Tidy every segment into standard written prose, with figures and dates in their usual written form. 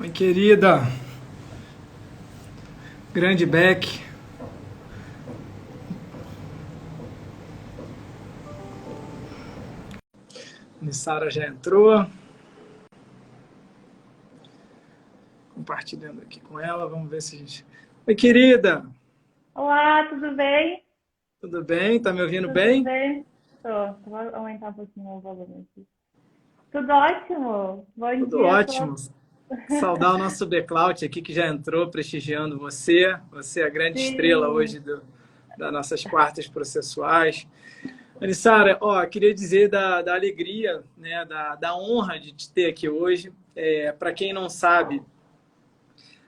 Oi, querida. Grande Beck. Nissara já entrou. Compartilhando aqui com ela. Vamos ver se a gente... Oi, querida. Olá, tudo bem? Tudo bem? Tá me ouvindo Tudo bem? bem? Tô. Vou aumentar um pouquinho o volume aqui. Tudo ótimo. Bom Tudo dia a ótimo. todos. Saudar o nosso Beclout aqui que já entrou prestigiando você. Você é a grande estrela Sim. hoje das nossas quartas processuais. Anissara, queria dizer da alegria, né, da honra de te ter aqui hoje. Para quem não sabe,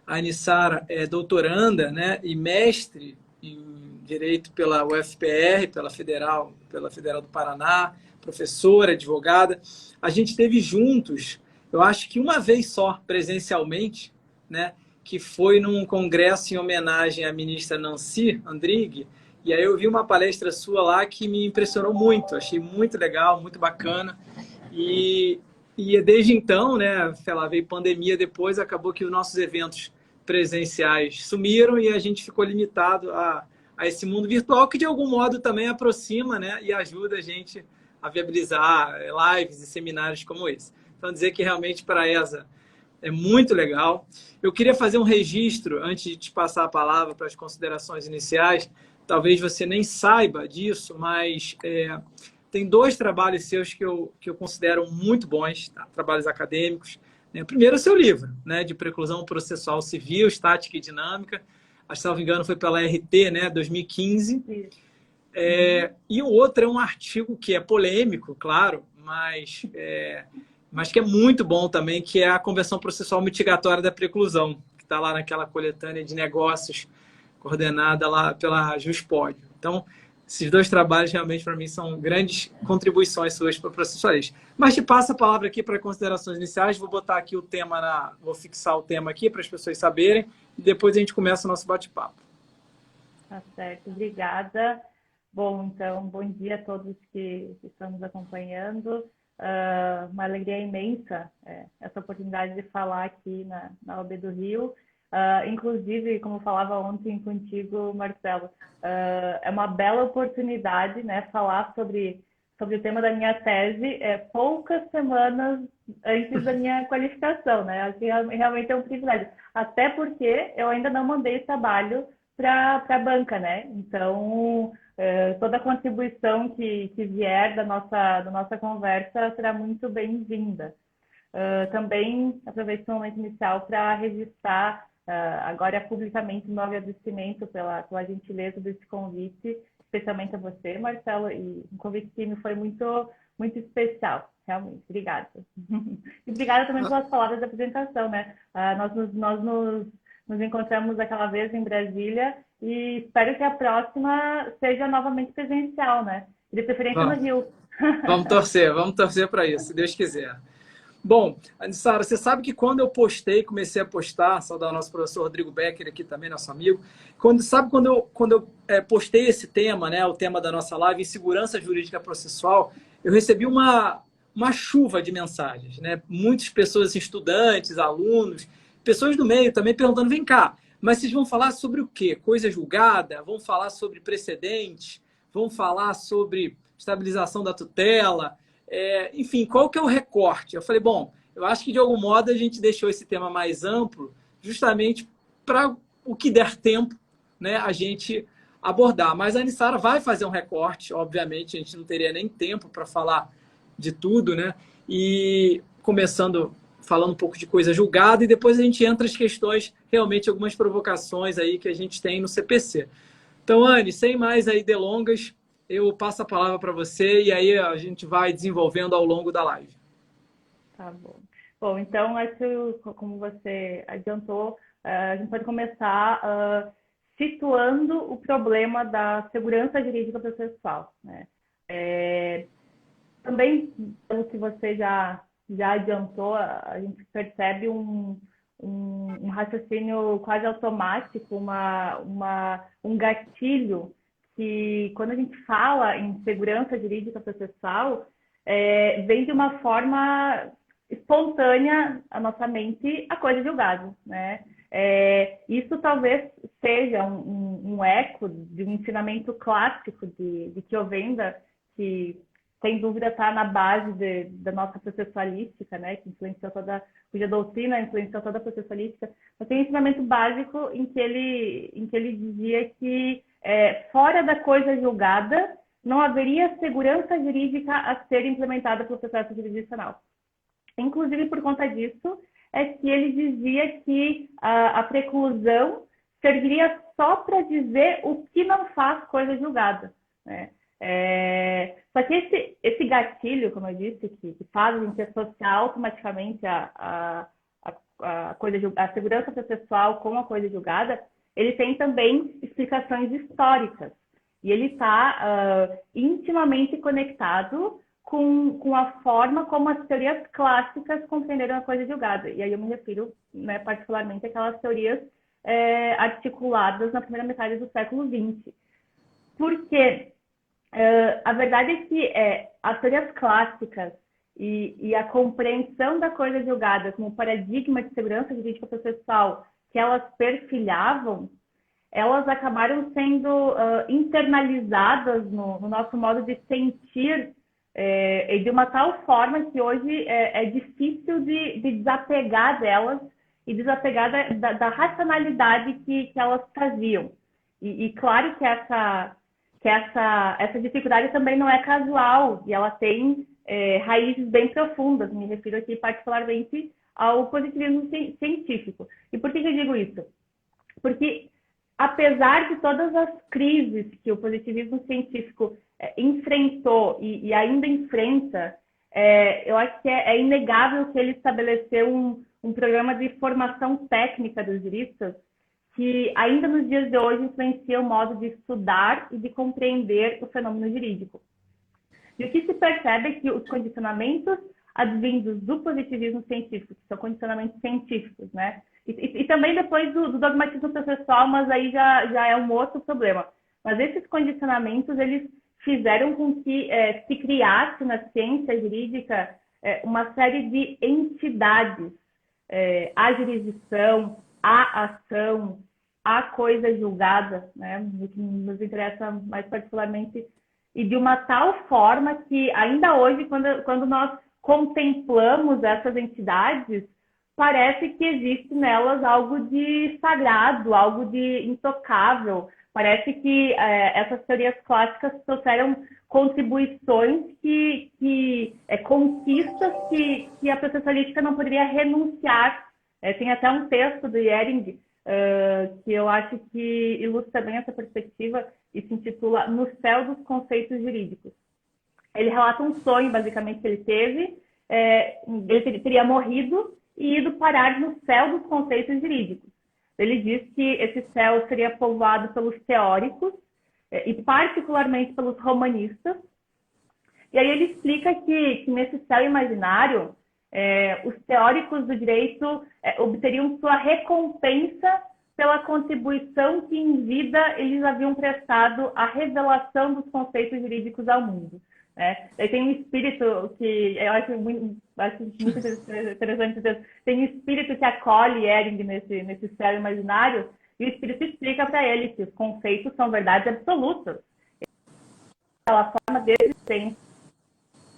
a Anissara é doutoranda, né, e mestre em Direito pela UFPR, pela Federal do Paraná, professora, advogada. A gente esteve juntos, eu acho que uma vez só, presencialmente, né, que foi num congresso em homenagem à ministra Nancy Andrighi, e aí eu vi uma palestra sua lá que me impressionou muito, achei muito legal, muito bacana, e, e desde então, né, sei lá, veio pandemia depois, acabou que os nossos eventos presenciais sumiram e a gente ficou limitado a esse mundo virtual que de algum modo também aproxima, né, e ajuda a gente a viabilizar lives e seminários como esse. Então, dizer que realmente para a ESA é muito legal. Eu queria fazer um registro, antes de te passar a palavra para as considerações iniciais, talvez você nem saiba disso, mas tem dois trabalhos seus que eu considero muito bons, tá? Trabalhos acadêmicos. O primeiro é o seu livro, né, de preclusão processual civil, estática e dinâmica. Acho que, se não me engano, foi pela RT, né, 2015. Isso. Uhum. E o outro é um artigo que é polêmico, claro, mas que é muito bom também, que é a Convenção Processual Mitigatória da Preclusão, que está lá naquela coletânea de negócios coordenada lá pela Juspódio. Então, esses dois trabalhos realmente para mim são grandes contribuições suas para o processualismo. Mas te passo a palavra aqui para considerações iniciais, vou botar aqui o tema, vou fixar o tema aqui para as pessoas saberem, e depois a gente começa o nosso bate-papo. Tá certo. Obrigada. Bom, então, bom dia a todos que estão nos acompanhando. Uma alegria imensa essa oportunidade de falar aqui na OAB do Rio. Inclusive, como eu falava ontem contigo, Marcelo, é uma bela oportunidade, né, falar sobre o tema da minha tese poucas semanas antes da minha qualificação, né? Acho que realmente é um privilégio. Até porque eu ainda não mandei o trabalho para a banca, né? Então, toda a contribuição que vier da nossa conversa será muito bem-vinda. Também aproveito o momento inicial para registrar agora publicamente o meu agradecimento pela gentileza desse convite, especialmente a você, Marcelo, e um convite que me foi muito, muito especial, realmente. Obrigada. E obrigada também pelas palavras da apresentação, né? Nós nos encontramos aquela vez em Brasília e espero que a próxima seja novamente presencial, né? De preferência no Vamos, Rio. vamos torcer para isso, se Deus quiser. Bom, Sara, você sabe que quando eu comecei a postar, saudar o nosso professor Rodrigo Becker aqui também, nosso amigo, quando eu postei esse tema, né, o tema da nossa live, segurança jurídica processual, eu recebi uma chuva de mensagens, né? Muitas pessoas, assim, estudantes, alunos, pessoas do meio também perguntando, vem cá, mas vocês vão falar sobre o quê? Coisa julgada? Vão falar sobre precedentes? Vão falar sobre estabilização da tutela? Enfim, qual que é o recorte? Eu falei, bom, eu acho que de algum modo a gente deixou esse tema mais amplo, justamente para o que der tempo, né, a gente abordar. Mas a Anissara vai fazer um recorte, obviamente, a gente não teria nem tempo para falar de tudo, né? E começando falando um pouco de coisa julgada, e depois a gente entra as questões, realmente algumas provocações aí que a gente tem no CPC. Então, Anne, sem mais aí delongas, eu passo a palavra para você e aí a gente vai desenvolvendo ao longo da live. Tá bom. Bom, então, acho que, como você adiantou, a gente pode começar situando o problema da segurança jurídica processual, né? Também, pelo que você já adiantou, a gente percebe um raciocínio quase automático, um gatilho que, quando a gente fala em segurança jurídica processual, vem de uma forma espontânea à nossa mente a coisa julgada, né? Isso talvez seja um eco de um ensinamento clássico de Kiovenda, que sem dúvida está na base da nossa processualística, né? Que influenciou cuja doutrina influenciou toda a processualística. Mas tem um ensinamento básico em que ele dizia que fora da coisa julgada não haveria segurança jurídica a ser implementada pelo processo jurisdicional. Inclusive, por conta disso, é que ele dizia que a preclusão serviria só para dizer o que não faz coisa julgada, né? Só que esse gatilho, como eu disse, que faz a gente associar automaticamente a segurança processual com a coisa julgada, ele tem também explicações históricas. E ele está intimamente conectado com a forma como as teorias clássicas compreenderam a coisa julgada. E aí eu me refiro, né, particularmente àquelas teorias articuladas na primeira metade do século XX. Porque a verdade é que as teorias clássicas e a compreensão da coisa julgada como paradigma de segurança jurídica processual que elas perfilhavam, elas acabaram sendo internalizadas no nosso modo de sentir e de uma tal forma que hoje é difícil de desapegar delas e desapegar da racionalidade que elas traziam. E claro que essa dificuldade também não é casual e ela tem raízes bem profundas. Me refiro aqui particularmente ao positivismo científico. E por que eu digo isso? Porque apesar de todas as crises que o positivismo científico enfrentou e ainda enfrenta, eu acho que é inegável que ele estabeleceu um programa de formação técnica dos juristas que ainda nos dias de hoje influencia o modo de estudar e de compreender o fenômeno jurídico. E o que se percebe é que os condicionamentos advindos do positivismo científico, que são condicionamentos científicos, né? E também depois do dogmatismo processual, mas aí já é um outro problema. Mas esses condicionamentos, eles fizeram com que se criasse na ciência jurídica uma série de entidades, a jurisdição, a ação, a coisa julgada, né? O que nos interessa mais particularmente, e de uma tal forma que ainda hoje, quando nós contemplamos essas entidades, parece que existe nelas algo de sagrado, algo de intocável. Parece que essas teorias clássicas trouxeram contribuições conquistas que a processualística não poderia renunciar. Tem até um texto do Ehring que eu acho que ilustra bem essa perspectiva e se intitula No Céu dos Conceitos Jurídicos. Ele relata um sonho, basicamente, que ele teve. Ele teria morrido e ido parar no céu dos conceitos jurídicos. Ele diz que esse céu seria povoado pelos teóricos e particularmente pelos romanistas. E aí ele explica que nesse céu imaginário, os teóricos do direito obteriam sua recompensa pela contribuição que em vida eles haviam prestado à revelação dos conceitos jurídicos ao mundo. Aí tem um espírito que eu acho muito interessante dizer, tem um espírito que acolhe Ehring nesse céu imaginário, e o espírito explica para ele que os conceitos são verdades absolutas. Aquela forma de existência,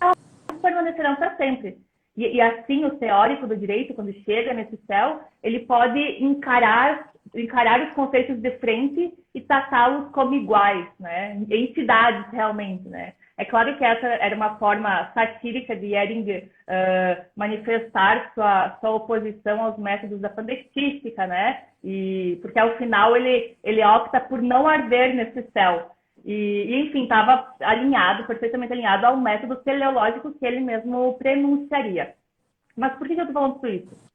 elas permanecerão para sempre. E assim o teórico do direito, quando chega nesse céu, ele pode encarar os conceitos de frente e tratá-los como iguais, né? Entidades realmente, né? É claro que essa era uma forma satírica de Ehring manifestar sua oposição aos métodos da pandectística, né? Porque ao final ele opta por não arder nesse céu. E enfim, estava perfeitamente alinhado ao método teleológico que ele mesmo prenunciaria. Mas por que eu estou falando tudo isso?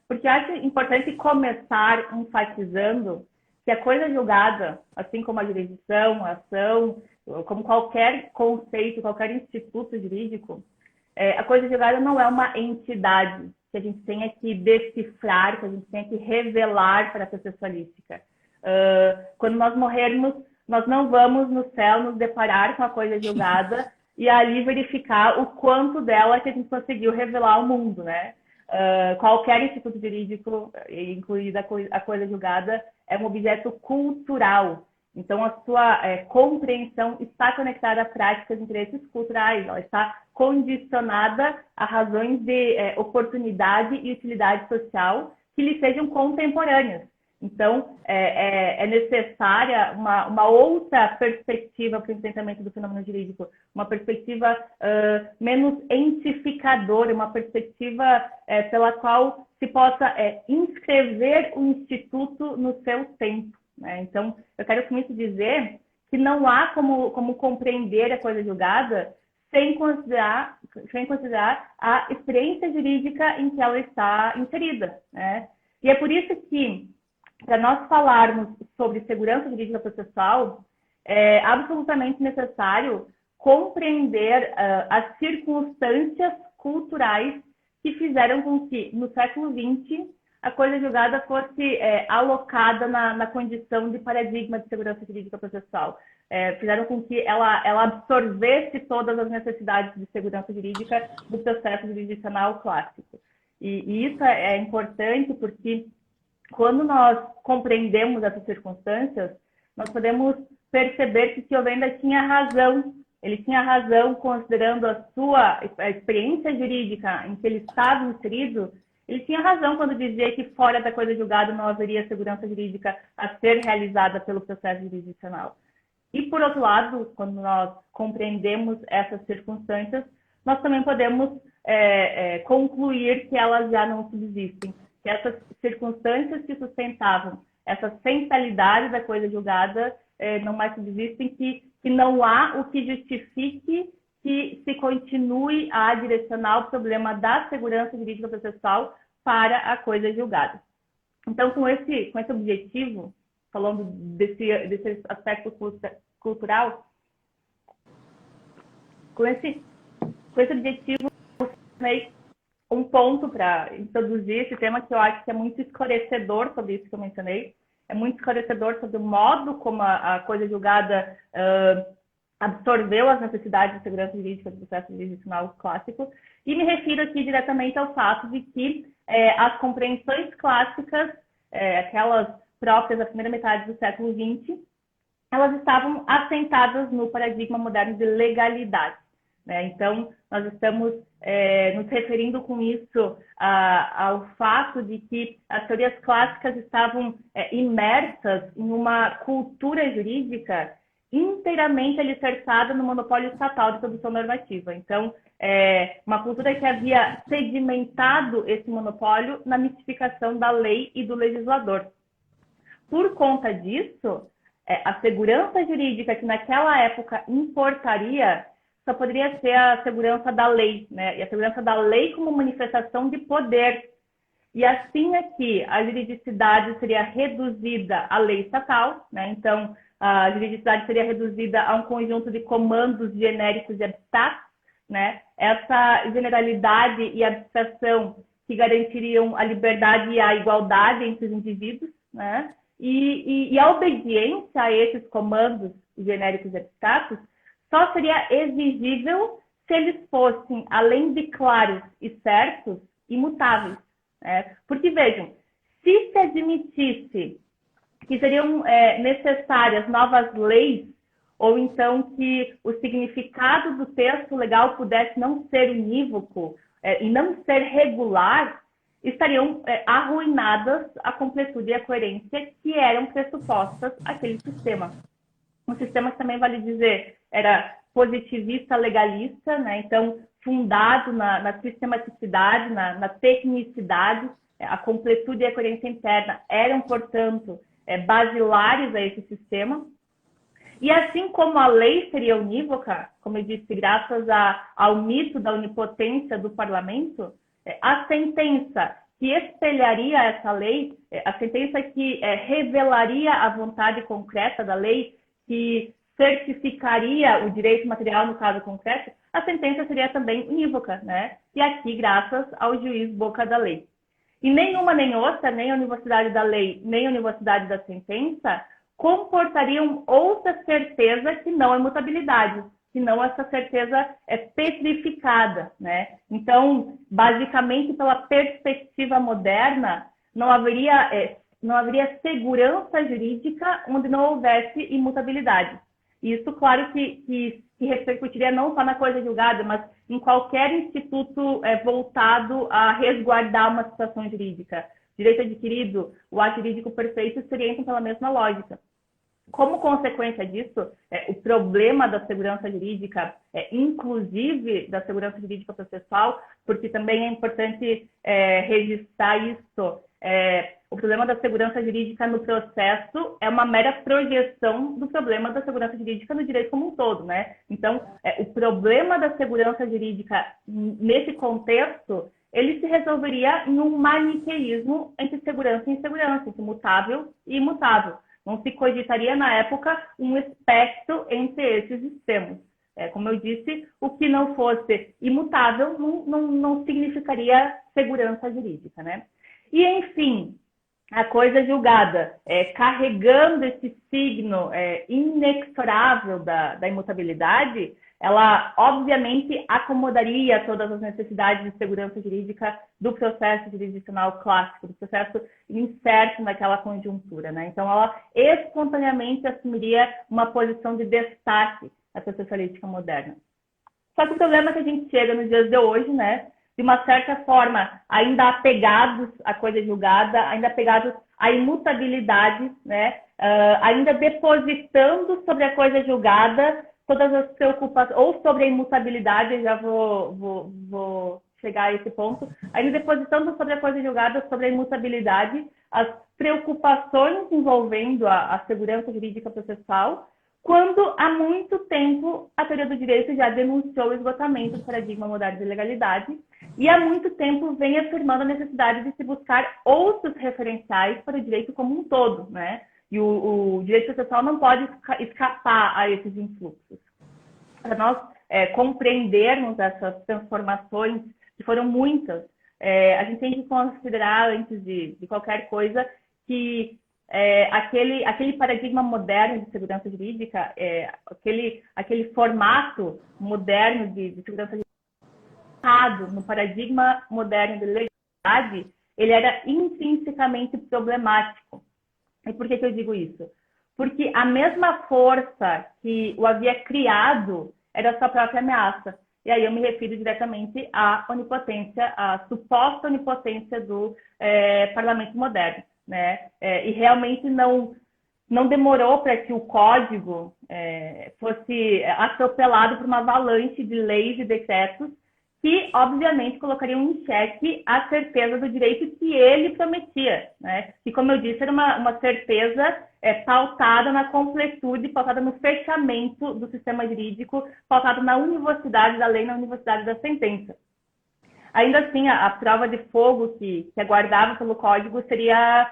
Porque acho importante começar enfatizando que a coisa julgada, assim como a jurisdição, a ação, como qualquer conceito, qualquer instituto jurídico, a coisa julgada não é uma entidade que a gente tenha que decifrar, que a gente tenha que revelar para a processualística. Quando nós morrermos, nós não vamos no céu nos deparar com a coisa julgada e ali verificar o quanto dela que a gente conseguiu revelar ao mundo, né? qualquer instituto jurídico, incluída a coisa julgada, é um objeto cultural. Então, a sua compreensão está conectada a práticas de interesses culturais, ela está condicionada a razões de oportunidade e utilidade social que lhe sejam contemporâneas. Então, é necessária uma outra perspectiva para o enfrentamento do fenômeno jurídico, uma perspectiva menos entificadora, uma perspectiva pela qual se possa inscrever o Instituto no seu tempo, né? Então, eu quero com isso dizer que não há como compreender a coisa julgada sem considerar a experiência jurídica em que ela está inserida, né? E é por isso que, para nós falarmos sobre segurança jurídica processual, é absolutamente necessário compreender as circunstâncias culturais que fizeram com que, no século XX, a coisa julgada fosse alocada na condição de paradigma de segurança jurídica processual. Fizeram com que ela absorvesse todas as necessidades de segurança jurídica do processo jurisdicional clássico. E isso é importante porque, quando nós compreendemos essas circunstâncias, nós podemos perceber que Ciovenda tinha razão. Ele tinha razão considerando a experiência jurídica em que ele estava inserido. Ele tinha razão quando dizia que fora da coisa julgada não haveria segurança jurídica a ser realizada pelo processo jurisdicional. E, por outro lado, quando nós compreendemos essas circunstâncias, nós também podemos concluir que elas já não subsistem. Que essas circunstâncias que sustentavam essa centralidade da coisa julgada não mais subsistem, que não há o que justifique que se continue a direcionar o problema da segurança jurídica processual para a coisa julgada. Então, com esse objetivo, falando desse aspecto cultural, com esse objetivo, eu mencionei um ponto para introduzir esse tema que eu acho que é muito esclarecedor sobre isso que eu mencionei, é muito esclarecedor sobre o modo como a coisa julgada absorveu as necessidades de segurança jurídica do processo jurisdicional clássico, e me refiro aqui diretamente ao fato de que as compreensões clássicas, aquelas próprias da primeira metade do século XX, elas estavam assentadas no paradigma moderno de legalidade, né? Então, nós estamos nos referindo com isso ao fato de que as teorias clássicas estavam imersas em uma cultura jurídica inteiramente alicerçada no monopólio estatal de produção normativa. Então, uma cultura que havia sedimentado esse monopólio na mistificação da lei e do legislador. Por conta disso, a segurança jurídica que naquela época importaria só poderia ser a segurança da lei, né? E a segurança da lei como manifestação de poder. E assim aqui, a juridicidade seria reduzida à lei estatal, né? Então, a juridicidade seria reduzida a um conjunto de comandos genéricos e abstratos, né? Essa generalidade e abstração que garantiriam a liberdade e a igualdade entre os indivíduos, né? E a obediência a esses comandos genéricos e abstratos só seria exigível se eles fossem, além de claros e certos, imutáveis, né? Porque, vejam, se admitisse que seriam necessárias novas leis, ou então que o significado do texto legal pudesse não ser unívoco e não ser regular, estariam arruinadas a completude e a coerência que eram pressupostas àquele sistema. Um sistema que também, vale dizer, era positivista legalista, né? Então, fundado na sistematicidade, na tecnicidade, a completude e a coerência interna eram, portanto, basilares a esse sistema. E assim como a lei seria unívoca, como eu disse, graças ao mito da onipotência do parlamento, a sentença que espelharia essa lei, a sentença que revelaria a vontade concreta da lei, que certificaria o direito material no caso concreto, a sentença seria também unívoca, né? E aqui, graças ao juiz boca da lei. E nenhuma nem outra, nem a univocidade da lei, nem a univocidade da sentença, comportariam outra certeza que não a imutabilidade. e não essa certeza petrificada, né? Então, basicamente, pela perspectiva moderna, não haveria segurança jurídica onde não houvesse imutabilidade. Isso, claro, que repercutiria não só na coisa julgada, mas em qualquer instituto voltado a resguardar uma situação jurídica. Direito adquirido, o ato jurídico perfeito seria então pela mesma lógica. Como consequência disso, o problema da segurança jurídica, inclusive da segurança jurídica processual, porque também é importante registrar isso, o problema da segurança jurídica no processo é uma mera projeção do problema da segurança jurídica no direito como um todo, né? Então, o problema da segurança jurídica nesse contexto, ele se resolveria em um maniqueísmo entre segurança e insegurança, entre mutável e imutável. Não se cogitaria, na época, um espectro entre esses extremos. Como eu disse, o que não fosse imutável não significaria segurança jurídica, né? E, enfim, a coisa julgada, carregando esse signo inexorável da imutabilidade, ela, obviamente, acomodaria todas as necessidades de segurança jurídica do processo jurisdicional clássico, do processo incerto naquela conjuntura, né? Então, ela espontaneamente assumiria uma posição de destaque na processualística moderna. Só que o problema é que a gente chega nos dias de hoje, né? De uma certa forma, ainda apegados à coisa julgada, ainda apegados à imutabilidade, né? Ainda depositando sobre a coisa julgada todas as preocupações, ou sobre a imutabilidade, já vou chegar a esse ponto, ainda depositando sobre a coisa julgada, sobre a imutabilidade, as preocupações envolvendo a segurança jurídica processual, quando há muito tempo a teoria do direito já denunciou o esgotamento do paradigma moderno de legalidade e há muito tempo vem afirmando a necessidade de se buscar outros referenciais para o direito como um todo, né? E o direito processual não pode escapar a esses influxos. Para nós compreendermos essas transformações, que foram muitas, a gente tem que considerar, antes de qualquer coisa, que aquele paradigma moderno de segurança jurídica, aquele formato moderno de segurança jurídica, no paradigma moderno de legalidade, ele era intrinsecamente problemático. E por que eu digo isso? Porque a mesma força que o havia criado era a sua própria ameaça. E aí eu me refiro diretamente à onipotência, à suposta onipotência do parlamento moderno, né? E realmente não demorou para que o código fosse atropelado por uma avalanche de leis e decretos que, obviamente, colocariam em xeque a certeza do direito que ele prometia, né? E, como eu disse, era uma certeza pautada na completude, pautada no fechamento do sistema jurídico, pautada na univocidade da lei, na univocidade da sentença. Ainda assim, a prova de fogo que aguardava pelo código seria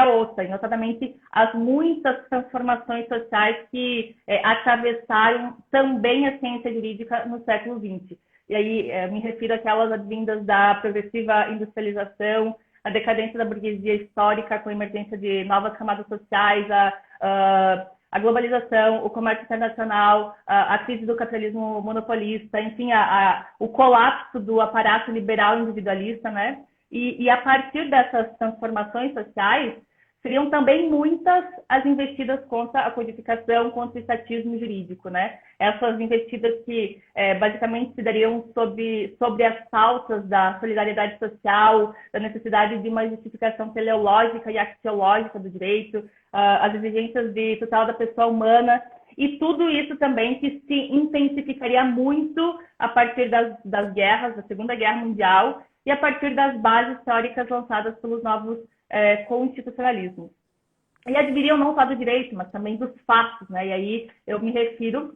outra, e notadamente as muitas transformações sociais que atravessaram também a ciência jurídica no século XX. E aí me refiro àquelas advindas da progressiva industrialização, a decadência da burguesia histórica com a emergência de novas camadas sociais, a globalização, o comércio internacional, a crise do capitalismo monopolista, enfim, o colapso do aparato liberal individualista, né? E a partir dessas transformações sociais, seriam também muitas as investidas contra a codificação, contra o estatismo jurídico, né? Essas investidas que basicamente se dariam sobre as pautas da solidariedade social, da necessidade de uma justificação teleológica e axiológica do direito, as exigências de tutela da pessoa humana, e tudo isso também que se intensificaria muito a partir das guerras, da Segunda Guerra Mundial, e a partir das bases teóricas lançadas pelos novos constitucionalismos. E adviriam não só do direito, mas também dos fatos, né? E aí eu me refiro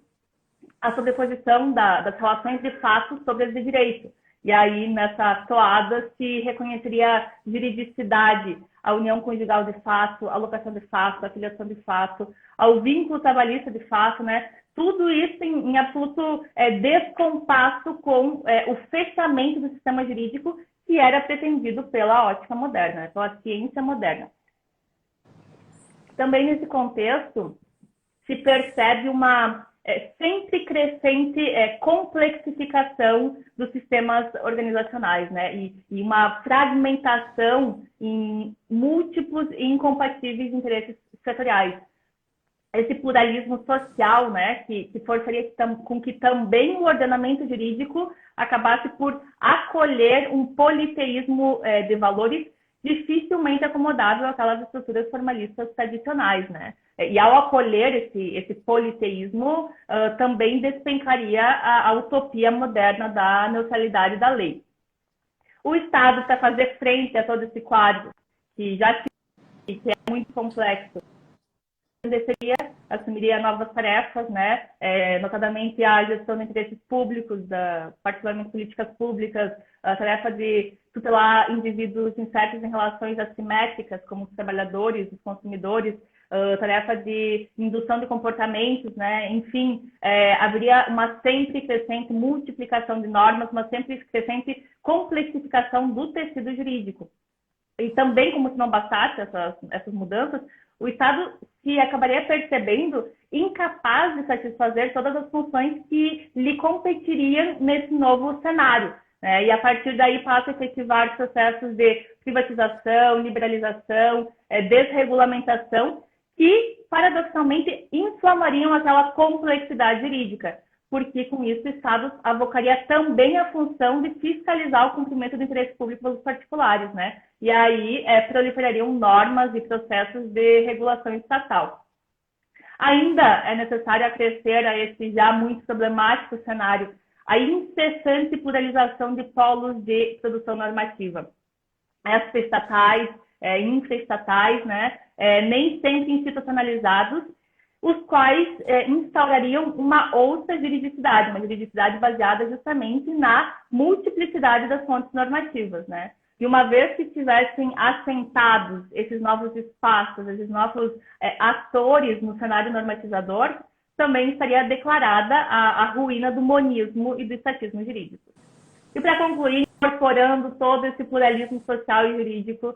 à sobreposição das relações de fato sobre as de direito. E aí, nessa toada, se reconheceria juridicidade, a união conjugal de fato, a locação de fato, a filiação de fato, ao vínculo trabalhista de fato, né? Tudo isso em absoluto descompasso com o fechamento do sistema jurídico que era pretendido pela ótica moderna, pela ciência moderna. Também nesse contexto se percebe uma sempre crescente complexificação dos sistemas organizacionais, né? E uma fragmentação em múltiplos e incompatíveis interesses setoriais. Esse pluralismo social, né, que forçaria com que também o ordenamento jurídico acabasse por acolher um politeísmo de valores dificilmente acomodável àquelas estruturas formalistas tradicionais, né? E ao acolher esse politeísmo, também despencaria a utopia moderna da neutralidade da lei. O Estado, para fazer frente a todo esse quadro, que é muito complexo, assumiria novas tarefas, né? Notadamente a gestão de interesses públicos, particularmente políticas públicas, a tarefa de tutelar indivíduos incertos em relações assimétricas, como os trabalhadores, os consumidores, tarefa de indução de comportamentos, né? Enfim, haveria uma sempre crescente multiplicação de normas, uma sempre crescente complexificação do tecido jurídico. E também, como se não bastasse essas mudanças, o Estado se acabaria percebendo incapaz de satisfazer todas as funções que lhe competiriam nesse novo cenário. E a partir daí passa a efetivar processos de privatização, liberalização, desregulamentação, que, paradoxalmente, inflamariam aquela complexidade jurídica, porque com isso o Estado avocaria também a função de fiscalizar o cumprimento do interesse público pelos particulares, né? E aí proliferariam normas e processos de regulação estatal. Ainda é necessário acrescer a esse já muito problemático cenário a incessante pluralização de polos de produção normativa. Extraestatais, infraestatais, né? Nem sempre institucionalizados, os quais instaurariam uma outra juridicidade, uma juridicidade baseada justamente na multiplicidade das fontes normativas, né? E uma vez que estivessem assentados esses novos espaços, esses novos atores no cenário normatizador, também estaria declarada a ruína do monismo e do estatismo jurídico. E para concluir, incorporando todo esse pluralismo social e jurídico,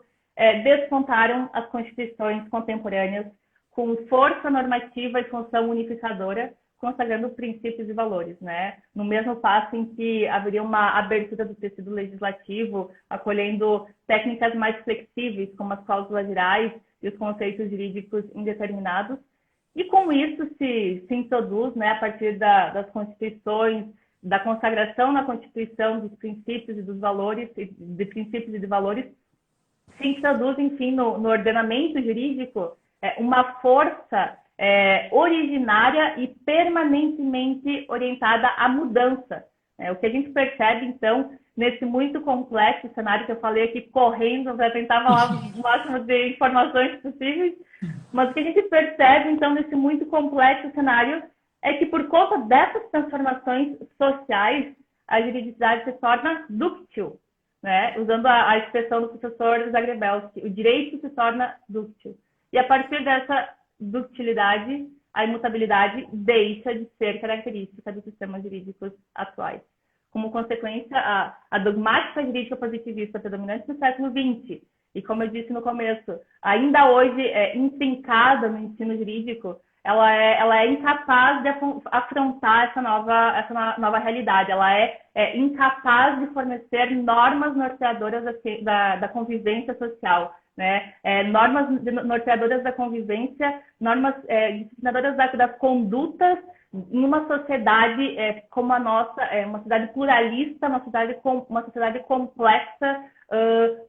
despontaram as constituições contemporâneas com força normativa e função unificadora, consagrando princípios e valores, né? No mesmo passo em que haveria uma abertura do tecido legislativo, acolhendo técnicas mais flexíveis, como as cláusulas gerais e os conceitos jurídicos indeterminados. E com isso se introduz, né, a partir das constituições, da consagração na Constituição dos princípios e dos valores, de princípios e de valores, se introduz, enfim, no ordenamento jurídico uma força originária e permanentemente orientada à mudança. O que a gente percebe, então, nesse muito complexo cenário que eu falei aqui, correndo para tentar falar o máximo de informações possíveis, mas o que a gente percebe, então, nesse muito complexo cenário é que, por conta dessas transformações sociais, a juridicidade se torna dúctil, né? Usando a expressão do professor Zagrebelsky, o direito se torna dúctil. E a partir dessa ductilidade, a imutabilidade deixa de ser característica dos sistemas jurídicos atuais. Como consequência, a dogmática jurídica positivista predominante no século XX, e como eu disse no começo, ainda hoje intrincada no ensino jurídico, ela é incapaz de afrontar essa nova realidade. Ela é incapaz de fornecer normas norteadoras da convivência social, né? Normas norteadoras da convivência, normas disciplinadoras das condutas em uma sociedade como a nossa, uma sociedade pluralista, uma sociedade complexa,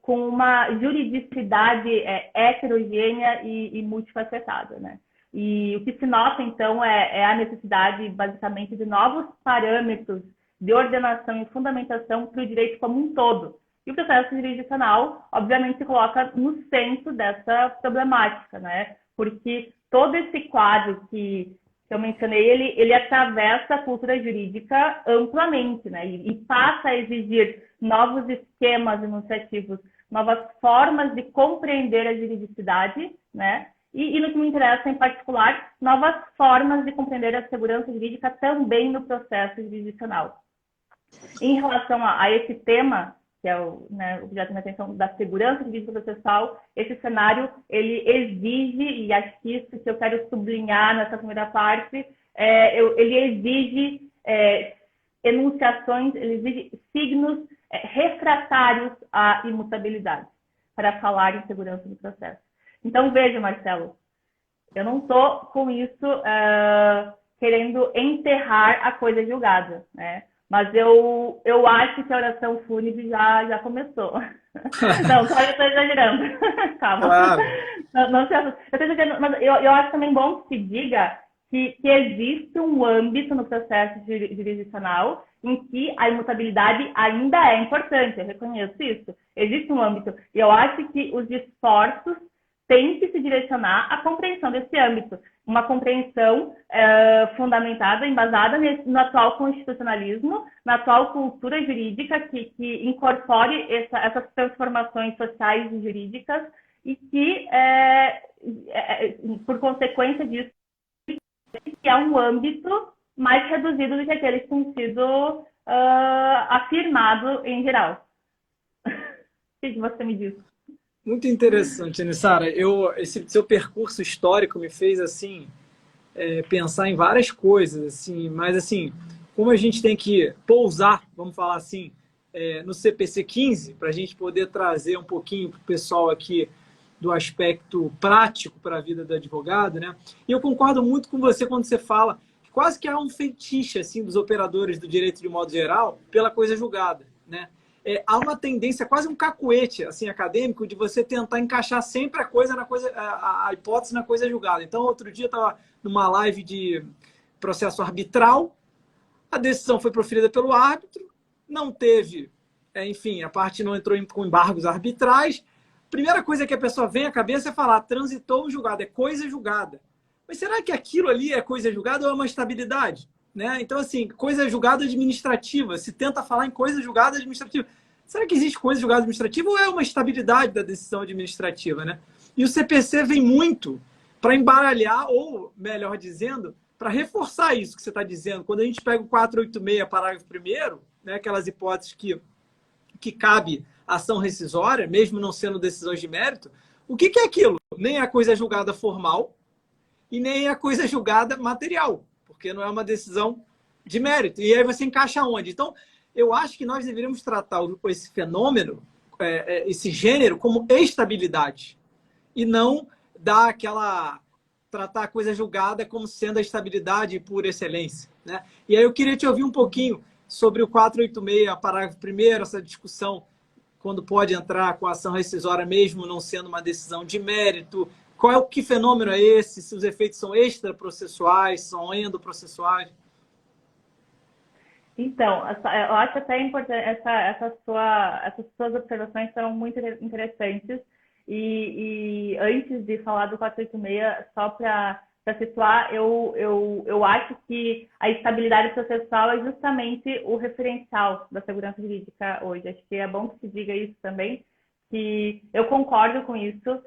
com uma juridicidade heterogênea e multifacetada, né? E o que se nota, então, é a necessidade, basicamente, de novos parâmetros de ordenação e fundamentação para o direito como um todo. E o processo jurisdicional, obviamente, se coloca no centro dessa problemática, né? Porque todo esse quadro que eu mencionei, ele atravessa a cultura jurídica amplamente, né? E passa a exigir novos esquemas enunciativos, novas formas de compreender a juridicidade, né? E no que me interessa, em particular, novas formas de compreender a segurança jurídica também no processo jurisdicional. Em relação a esse tema, que é o objeto da minha atenção, da segurança jurídica processual, esse cenário, ele exige, e acho que isso que eu quero sublinhar nessa primeira parte, ele exige enunciações, ele exige signos refratários à imutabilidade para falar em segurança do processo. Então, veja, Marcelo, eu não estou com isso querendo enterrar a coisa julgada, né? Mas eu acho que a oração fúnebre já começou. Não, só eu estou exagerando. Calma. Claro. Não, mas eu acho também bom que se diga que existe um âmbito no processo jurisdicional em que a imutabilidade ainda é importante, eu reconheço isso. Existe um âmbito. E eu acho que os esforços têm que se direcionar à compreensão desse âmbito. Uma compreensão fundamentada, embasada no atual constitucionalismo, na atual cultura jurídica que incorpore essas transformações sociais e jurídicas e que, por consequência disso, que é um âmbito mais reduzido do que aquele que tem sido afirmado em geral. O que você me diz? Muito interessante, Anissara. Esse seu percurso histórico me fez assim pensar em várias coisas, assim, mas assim, como a gente tem que pousar, vamos falar assim, no CPC 15, para a gente poder trazer um pouquinho para o pessoal aqui do aspecto prático para a vida do advogado, né? E eu concordo muito com você quando você fala que quase que há um fetiche assim dos operadores do direito de modo geral pela coisa julgada, né? Há uma tendência, quase um cacuete assim, acadêmico, de você tentar encaixar sempre a hipótese na coisa julgada. Então, outro dia eu estava numa live de processo arbitral, a decisão foi proferida pelo árbitro, não teve, enfim, a parte não entrou com embargos arbitrais. Primeira coisa que a pessoa vem à cabeça é falar, transitou o julgado, é coisa julgada. Mas será que aquilo ali é coisa julgada ou é uma estabilidade? Né? Então, assim, coisa julgada administrativa, se tenta falar em coisa julgada administrativa. Será que existe coisa julgada administrativa ou é uma estabilidade da decisão administrativa? Né? E o CPC vem muito para embaralhar, ou, melhor dizendo, para reforçar isso que você está dizendo. Quando a gente pega o 486, parágrafo 1º, né, aquelas hipóteses que cabe ação rescisória, mesmo não sendo decisões de mérito, o que é aquilo? Nem é a coisa julgada formal e nem é a coisa julgada material, porque não é uma decisão de mérito. E aí você encaixa onde? Então, eu acho que nós deveríamos tratar esse fenômeno, esse gênero, como estabilidade. E não tratar a coisa julgada como sendo a estabilidade por excelência. Né? E aí eu queria te ouvir um pouquinho sobre o 486, parágrafo 1º, essa discussão, quando pode entrar com a ação rescisória mesmo não sendo uma decisão de mérito. Que fenômeno é esse? Se os efeitos são extraprocessuais, são endoprocessuais? Então, eu acho até importante, essas suas observações são muito interessantes. E antes de falar do 486, só para situar, eu acho que a estabilidade processual é justamente o referencial da segurança jurídica hoje. Acho que é bom que se diga isso também, que eu concordo com isso,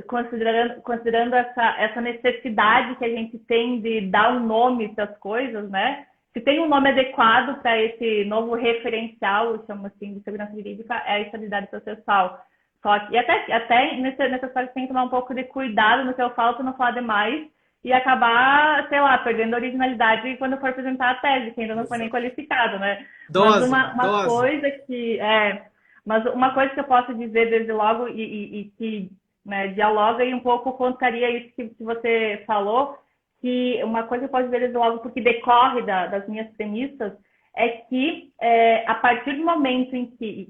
considerando essa necessidade que a gente tem de dar um nome para as coisas, né? Se tem um nome adequado para esse novo referencial, eu chamo assim, de segurança jurídica, é a estabilidade processual. Só que, e até nessa história tem que tomar um pouco de cuidado no que eu falo para não falar demais e acabar, sei lá, perdendo a originalidade quando for apresentar a tese, que ainda não foi nem qualificado, né? Mas uma coisa que eu posso dizer desde logo e que, né, dialoga e um pouco contraria isso que você falou, que uma coisa que eu posso dizer desde logo, porque decorre das minhas premissas, é que a partir do momento em que,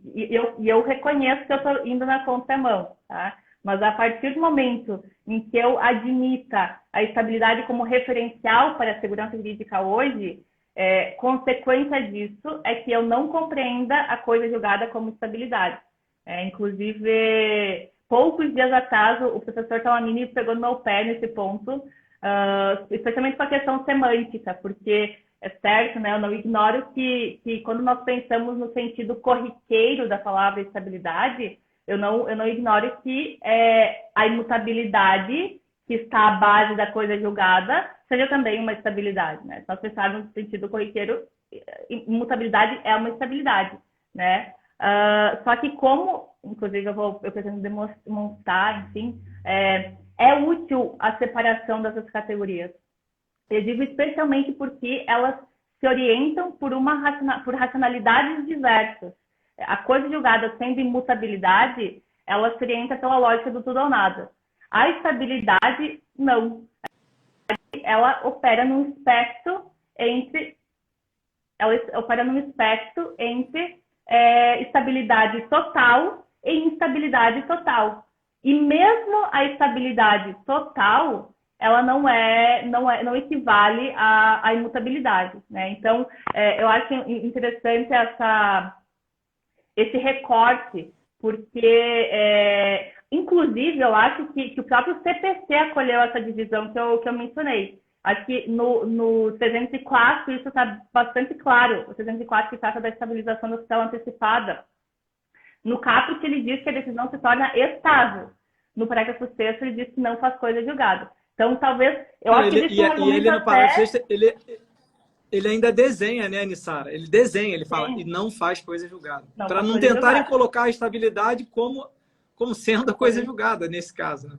eu reconheço que eu estou indo na contramão, tá? Mas a partir do momento em que eu admita a estabilidade como referencial para a segurança jurídica hoje, consequência disso é que eu não compreenda a coisa julgada como estabilidade. Inclusive, poucos dias atrás, o professor Talamini pegou no meu pé nesse ponto, especialmente com a questão semântica, porque é certo, né? Eu não ignoro que quando nós pensamos no sentido corriqueiro da palavra estabilidade, eu não ignoro que a imutabilidade que está à base da coisa julgada seja também uma estabilidade, né? Se nós pensarmos no sentido corriqueiro, imutabilidade é uma estabilidade, né? Só que como, inclusive eu pretendo demonstrar, enfim, é útil a separação dessas categorias. Eu digo especialmente porque elas se orientam por racionalidades diversas. A coisa julgada sendo imutabilidade, ela se orienta pela lógica do tudo ou nada. A estabilidade, não. Ela opera num espectro entre estabilidade total e instabilidade total. E mesmo a estabilidade total, ela não equivale à imutabilidade, né? Então, eu acho interessante esse recorte, porque, inclusive, eu acho que o próprio CPC acolheu essa divisão que eu mencionei. Acho que no 304 isso está bastante claro. O 304 que trata da estabilização da tutela antecipada. No caput ele diz que a decisão se torna estável. No parágrafo 6º ele diz que não faz coisa julgada. Então, talvez... Eu acho que existe um argumento ele, no parágrafo 6º, ele ainda desenha, né, Nissara? Ele desenha, ele fala, e não faz coisa julgada. Para não tentarem colocar a estabilidade como sendo a coisa julgada, nesse caso. Né?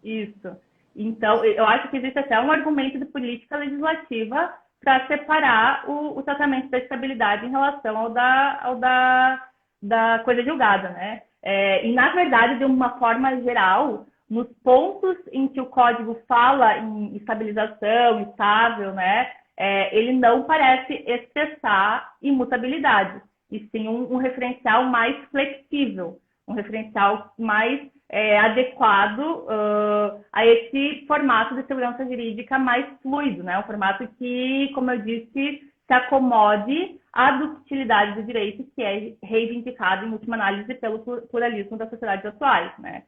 Isso. Então, eu acho que existe até um argumento de política legislativa para separar o tratamento da estabilidade em relação ao da coisa julgada, né? E, na verdade, de uma forma geral, nos pontos em que o código fala em estabilização, estável, né? Ele não parece expressar imutabilidade, e sim um referencial mais flexível, um referencial mais adequado a esse formato de segurança jurídica mais fluido, né? Um formato que, como eu disse, se acomode à ductilidade do direito, que é reivindicado, em última análise, pelo pluralismo das sociedades atuais, né?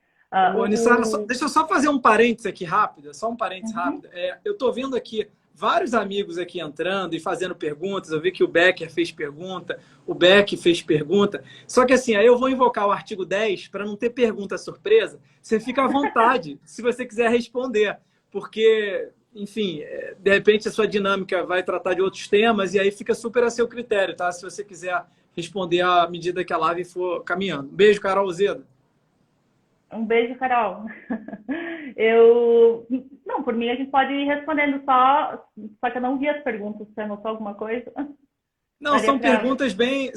Nissara, deixa eu só fazer um parênteses aqui rápido, só um parênteses rápido. Eu estou vendo aqui vários amigos aqui entrando e fazendo perguntas. Eu vi que o Becker fez pergunta, o Beck fez pergunta. Só que assim, aí eu vou invocar o artigo 10 para não ter pergunta surpresa. Você fica à vontade se você quiser responder, porque, enfim, de repente a sua dinâmica vai tratar de outros temas e aí fica super a seu critério, tá? Se você quiser responder à medida que a live for caminhando. Beijo, Carol Zeda. Um beijo, Carol. Não, por mim a gente pode ir respondendo só que eu não vi as perguntas. Você anotou alguma coisa? Não, são perguntas bem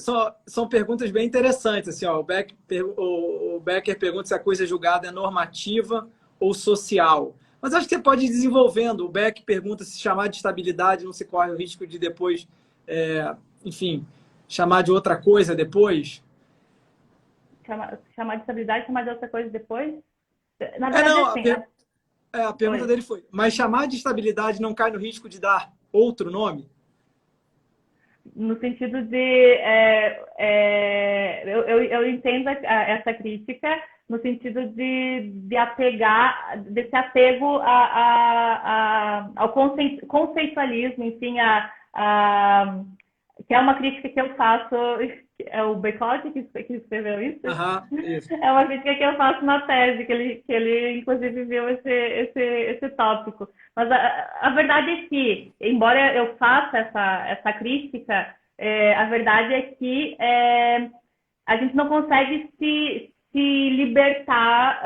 interessantes. Assim, ó, o Becker pergunta se a coisa julgada é normativa ou social. Mas acho que você pode ir desenvolvendo. O Beck pergunta se chamar de estabilidade não se corre o risco de depois, enfim, chamar de outra coisa depois. Chamar de estabilidade, chamar de outra coisa depois? Na verdade, a pergunta dele foi, mas chamar de estabilidade não cai no risco de dar outro nome? No sentido de... eu entendo essa crítica no sentido desse apego ao conceitualismo, enfim, que é uma crítica que eu faço... É o Beckott que escreveu isso? Isso. É uma crítica que eu faço na tese, que ele inclusive viu esse tópico. Mas a verdade é que, embora eu faça essa crítica, a verdade é que a gente não consegue se libertar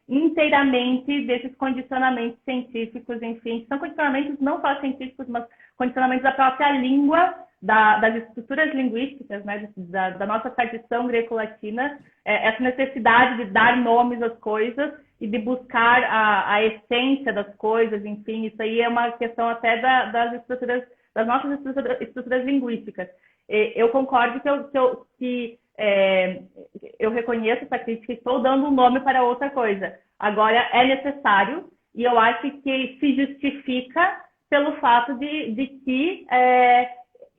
inteiramente desses condicionamentos científicos, enfim, que são condicionamentos não só científicos, mas condicionamentos da própria língua, das estruturas linguísticas, né, da nossa tradição greco-latina, essa necessidade de dar nomes às coisas e de buscar a essência das coisas, enfim, isso aí é uma questão até das nossas estruturas linguísticas. Eu concordo que eu reconheço essa crítica e estou dando um nome para outra coisa. Agora, é necessário, e eu acho que se justifica pelo fato de que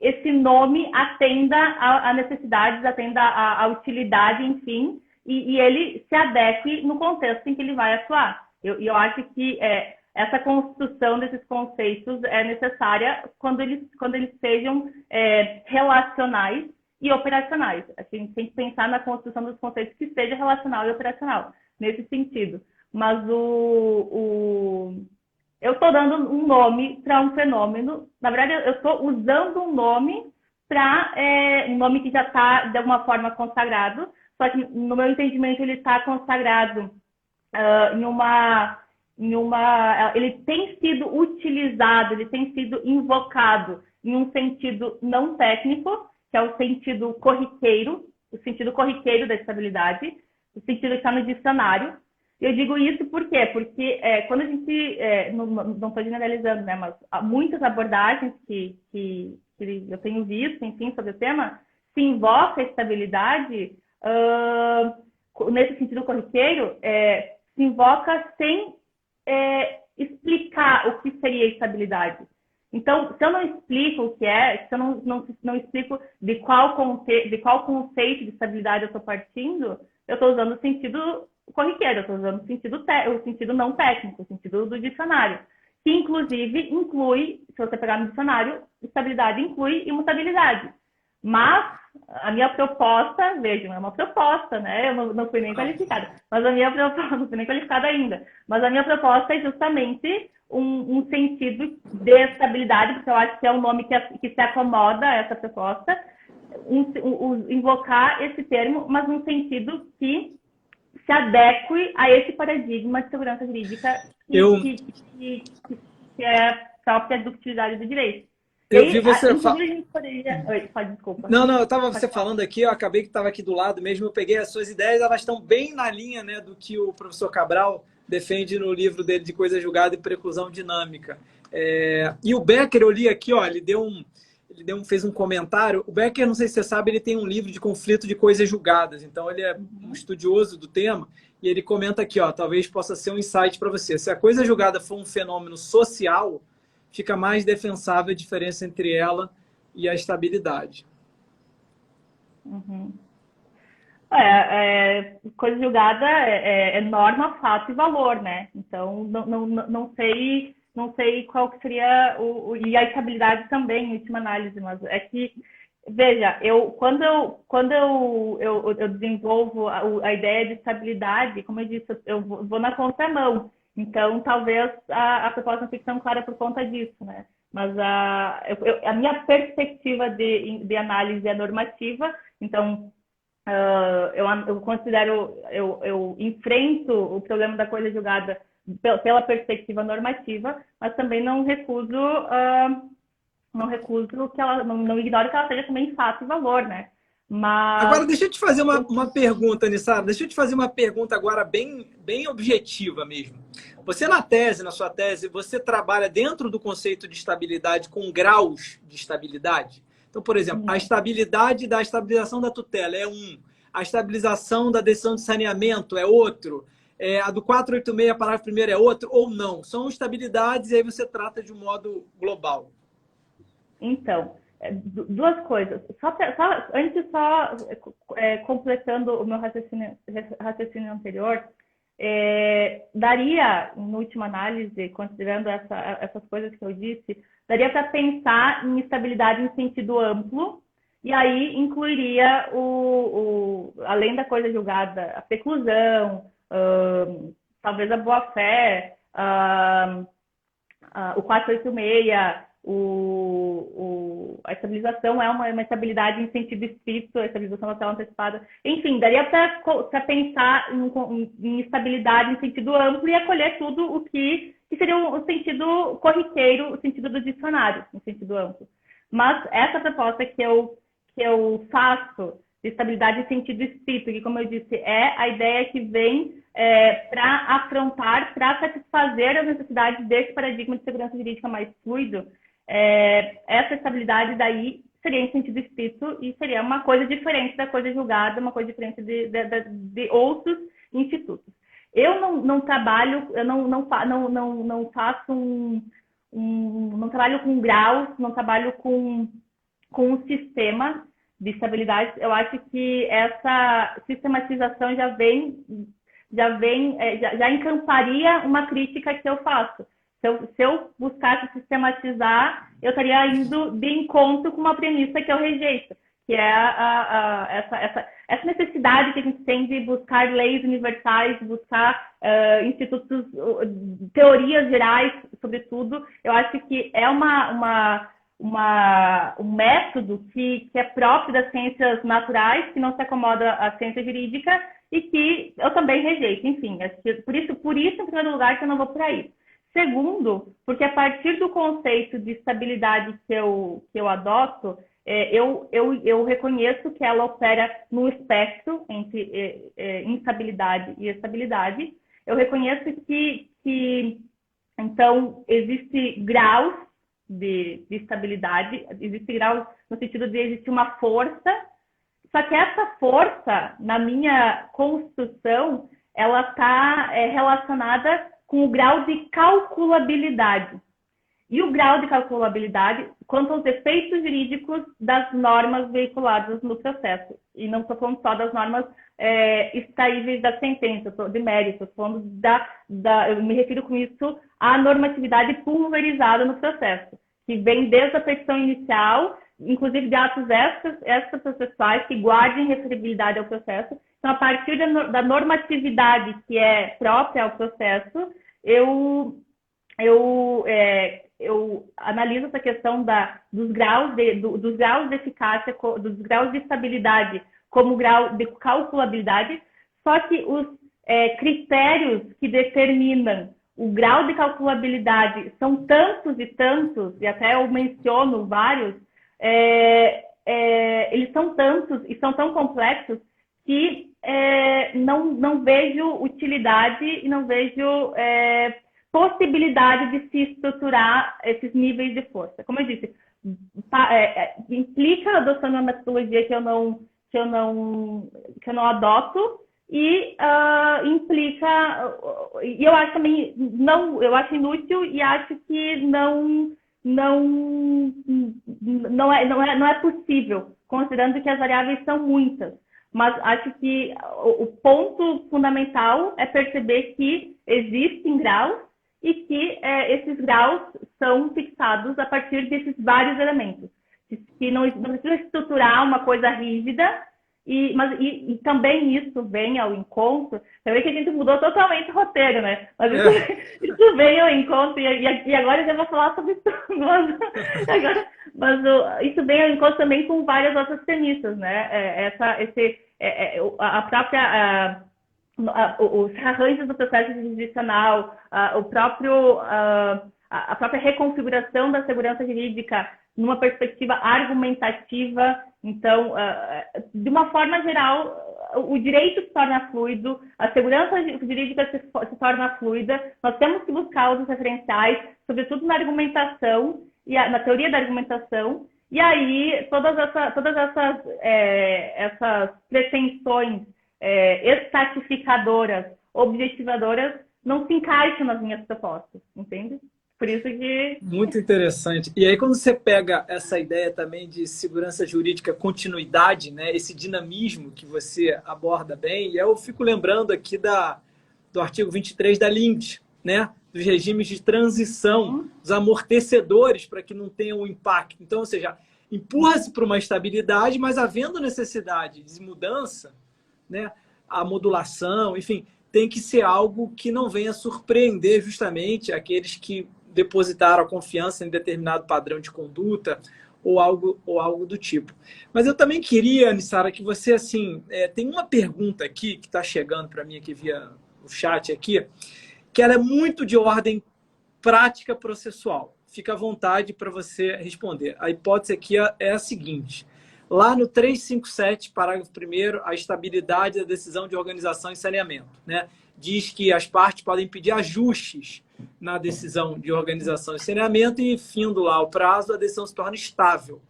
esse nome atenda a necessidades, atenda a utilidade, enfim, e ele se adeque no contexto em que ele vai atuar. Eu acho que essa construção desses conceitos é necessária quando eles sejam relacionais e operacionais. A gente tem que pensar na construção dos conceitos que seja relacional e operacional, nesse sentido. Mas eu estou dando um nome para um fenômeno. Na verdade, eu estou usando um nome para um nome que já está, de alguma forma, consagrado. Só que, no meu entendimento, ele está consagrado ele tem sido utilizado, ele tem sido invocado em um sentido não técnico, que é o sentido corriqueiro da estabilidade, o sentido que está no dicionário. Eu digo isso por quê? Porque quando a gente, não estou generalizando, né, mas há muitas abordagens que eu tenho visto, enfim, sobre o tema, se invoca a estabilidade, nesse sentido corriqueiro, se invoca sem explicar o que seria estabilidade. Então, se eu não explico o que é, se eu não explico de qual conceito de estabilidade eu estou partindo, eu estou usando o sentido corriqueiro, eu estou usando o sentido não técnico, o sentido do dicionário, que inclusive inclui, se você pegar no dicionário, estabilidade inclui imutabilidade. Mas a minha proposta, vejam, é uma proposta, né? Eu não fui nem qualificada, mas a minha proposta, não fui nem qualificada ainda, mas a minha proposta é justamente um sentido de estabilidade, porque eu acho que é um nome que se acomoda a essa proposta, invocar esse termo, mas num sentido que se adeque a esse paradigma de segurança jurídica que é própria da ductilidade do direito. Eu vi você desculpa. Não, eu estava você falando aqui, eu acabei que estava aqui do lado mesmo, eu peguei as suas ideias, elas estão bem na linha, né, do que o professor Cabral defende no livro dele de Coisa Julgada e Preclusão Dinâmica. E o Becker, eu li aqui, ó, fez um comentário. O Becker, não sei se você sabe, ele tem um livro de conflito de coisas julgadas, então ele é um estudioso do tema, e ele comenta aqui, ó, talvez possa ser um insight para você. Se a coisa julgada for um fenômeno social, fica mais defensável a diferença entre ela e a estabilidade. Uhum. Coisa julgada é norma, fato e valor, né? Então, não sei qual que seria e a estabilidade também, em última análise, mas é que, veja, quando eu desenvolvo a ideia de estabilidade, como eu disse, eu vou na contramão. Então, talvez a proposta não fique tão clara por conta disso, né? Mas a minha perspectiva de análise é normativa, então eu considero, eu enfrento o problema da coisa julgada pela perspectiva normativa, mas também não recuso que ela, não ignoro que ela seja também fato e valor, né? Mas... Agora, deixa eu te fazer uma pergunta, Nissara. Deixa eu te fazer uma pergunta agora bem objetiva mesmo. Você, na sua tese, você trabalha dentro do conceito de estabilidade com graus de estabilidade? Então, por exemplo, a estabilidade da estabilização da tutela é um, a estabilização da decisão de saneamento é outro, a do 486, parágrafo 1º, é outro, ou não? São estabilidades e aí você trata de um modo global. Então, duas coisas. Completando o meu raciocínio anterior, daria, em última análise, considerando essas coisas que eu disse, daria para pensar em estabilidade em sentido amplo, e aí incluiria, além da coisa julgada, a preclusão, talvez a boa-fé, o 486, a estabilização é uma estabilidade em sentido estrito, a estabilização da tela antecipada. Enfim, daria para pensar em estabilidade em sentido amplo e acolher tudo o que seria o sentido corriqueiro, o sentido do dicionário, em sentido amplo. Mas essa proposta que eu faço de estabilidade em sentido estrito, que, como eu disse, é a ideia que vem para satisfazer as necessidades desse paradigma de segurança jurídica mais fluido. Essa estabilidade daí seria em sentido estrito e seria uma coisa diferente da coisa julgada, uma coisa diferente de outros institutos. Eu não trabalho, eu não faço não trabalho com graus, não trabalho com um sistema de estabilidade. Eu acho que essa sistematização já encamparia uma crítica que eu faço. Se eu buscasse sistematizar, eu estaria indo de encontro com uma premissa que eu rejeito, que é essa necessidade que a gente tem de buscar leis universais, buscar institutos, teorias gerais, sobretudo. Eu acho que é um método que é próprio das ciências naturais, que não se acomoda à ciência jurídica, e que eu também rejeito. Enfim, por isso, em primeiro lugar, que eu não vou por aí. Segundo, porque a partir do conceito de estabilidade que eu adoto, eu reconheço que ela opera no espectro entre instabilidade e estabilidade. Eu reconheço que então, existem graus de estabilidade, existem graus no sentido de existir uma força, só que essa força, na minha construção, ela está relacionada com o grau de calculabilidade. E o grau de calculabilidade quanto aos efeitos jurídicos das normas veiculadas no processo. E não estou falando só das normas extraíveis da sentença, de mérito, estou falando eu me refiro com isso à normatividade pulverizada no processo, que vem desde a petição inicial, inclusive de atos extraprocessuais que guardem referibilidade ao processo. Então, a partir da normatividade que é própria ao processo, eu analiso essa questão dos graus de eficácia, dos graus de estabilidade como grau de calculabilidade, só que os critérios que determinam o grau de calculabilidade são tantos, e até eu menciono vários, eles são tantos e são tão complexos que não vejo utilidade e não vejo possibilidade de se estruturar esses níveis de força. Como eu disse, implica a adoção de uma metodologia que eu não adoto e implica, e eu acho também eu acho inútil e acho que não é possível, considerando que as variáveis são muitas. Mas acho que o ponto fundamental é perceber que existem graus e que esses graus são fixados a partir desses vários elementos. Que não precisa estruturar uma coisa rígida, e também isso vem ao encontro. Também que a gente mudou totalmente o roteiro, né? Mas isso vem ao encontro, e agora eu já vou falar sobre isso. Mas isso vem ao encontro também com várias outras premissas, né? A própria... os arranjos do processo jurisdicional, a própria reconfiguração da segurança jurídica numa perspectiva argumentativa. Então, de uma forma geral, o direito se torna fluido, a segurança jurídica se torna fluida, nós temos que buscar os referenciais, sobretudo na argumentação, na teoria da argumentação, e aí todas essas pretensões estatificadoras, objetivadoras, não se encaixam nas minhas propostas, entende? Por isso que... Muito interessante. E aí, quando você pega essa ideia também de segurança jurídica, continuidade, né? Esse dinamismo que você aborda bem, e eu fico lembrando aqui do artigo 23 da LINT, né? Dos regimes de transição, dos amortecedores para que não tenha um impacto. Então, ou seja, empurra-se para uma estabilidade, mas havendo necessidade de mudança, né? A modulação, enfim, tem que ser algo que não venha surpreender justamente aqueles que depositaram a confiança em determinado padrão de conduta ou algo do tipo. Mas eu também queria, Anissara, que você, assim, tem uma pergunta aqui que está chegando para mim aqui via o chat aqui, que ela é muito de ordem prática processual. Fica à vontade para você responder. A hipótese aqui é a seguinte: lá no 357, parágrafo 1º, a estabilidade da decisão de organização e saneamento, né? Diz que as partes podem pedir ajustes na decisão de organização e saneamento e, findo lá o prazo, a decisão se torna estável.